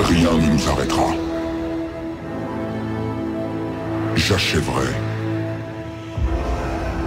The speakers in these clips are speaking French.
Rien ne nous arrêtera. J'achèverai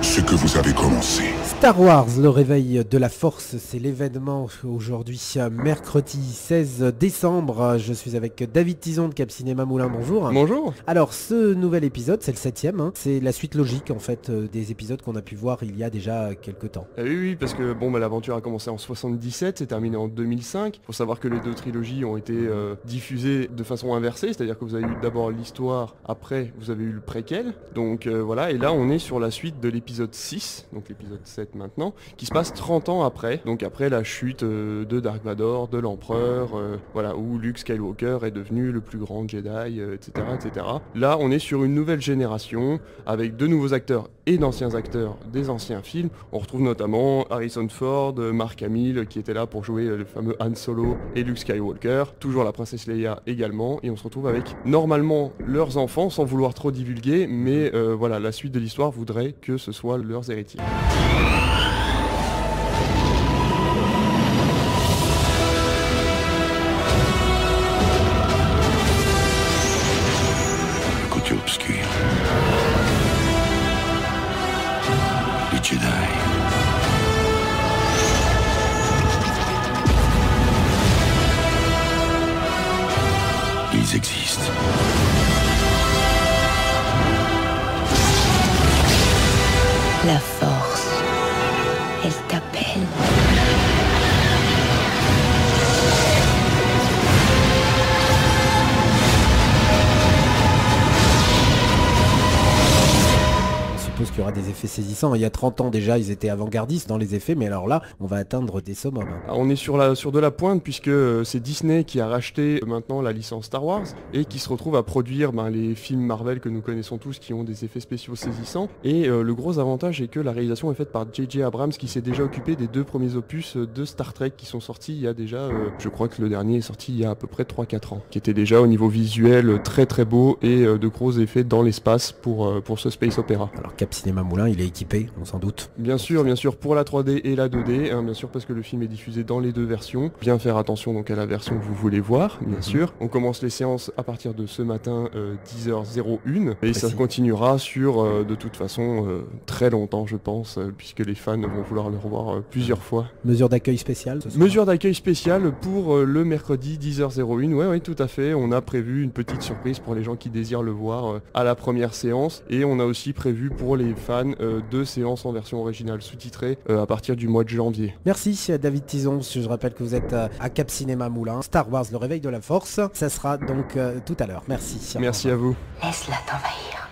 ce que vous avez commencé. Star Wars, le réveil de la force, c'est l'événement aujourd'hui, mercredi 16 décembre. Je suis avec David Tison de Cap Cinéma Moulin, bonjour. Bonjour. Alors ce nouvel épisode, c'est le 7e, c'est la suite logique en fait des épisodes qu'on a pu voir il y a déjà quelques temps. Oui, parce que l'aventure a commencé en 77, c'est terminé en 2005. Faut savoir que les deux trilogies ont été diffusées de façon inversée, c'est-à-dire que vous avez eu d'abord l'histoire, après vous avez eu le préquel. Donc voilà, et là on est sur la suite de l'épisode 6, donc l'épisode 7 maintenant, qui se passe 30 ans après, donc après la chute de Dark Vador, de l'Empereur, voilà, où Luke Skywalker est devenu le plus grand Jedi, etc., etc. Là, on est sur une nouvelle génération, avec de nouveaux acteurs et d'anciens acteurs des anciens films. On retrouve notamment Harrison Ford, Mark Hamill, qui était là pour jouer le fameux Han Solo et Luke Skywalker, toujours la princesse Leia également, et on se retrouve avec, normalement, leurs enfants, sans vouloir trop divulguer, mais voilà, la suite de l'histoire voudrait que ce soit leurs héritiers. Le côté obscur. Les Jedi. Ils existent. La force, elle t'appelle. Je suppose qu'il y aura des effets saisissants. Il y a 30 ans déjà, ils étaient avant-gardistes dans les effets, mais alors là, on va atteindre des summums. On est sur de la pointe, puisque c'est Disney qui a racheté maintenant la licence Star Wars, et qui se retrouve à produire les films Marvel que nous connaissons tous, qui ont des effets spéciaux saisissants. Et le gros avantage est que la réalisation est faite par J.J. Abrams, qui s'est déjà occupé des deux premiers opus de Star Trek, qui sont sortis il y a déjà, je crois que le dernier est sorti il y a à peu près 3-4 ans, qui était déjà au niveau visuel très très beau, et de gros effets dans l'espace pour ce space opéra. Alors Cap Cinéma Moulin, il est équipé, on s'en doute. Bien sûr, pour la 3D et la 2D, bien sûr, parce que le film est diffusé dans les deux versions. Bien faire attention donc à la version que vous voulez voir, bien sûr. On commence les séances à partir de ce matin, 10h01, et ça continuera sur, de toute façon, très longtemps, je pense, puisque les fans vont vouloir le revoir plusieurs fois. Mesure d'accueil spéciale ce soir. Mesure d'accueil spéciale pour le mercredi 10h01, ouais, tout à fait. On a prévu une petite surprise pour les gens qui désirent le voir à la première séance, et on a aussi prévu pour les fans deux séances en version originale sous-titrée à partir du mois de janvier. Merci David Tison, je rappelle que vous êtes à Cap Cinéma Moulin. Star Wars, le réveil de la force, ça sera donc tout à l'heure. Merci. Merci à vous. Laisse-la t'envahir.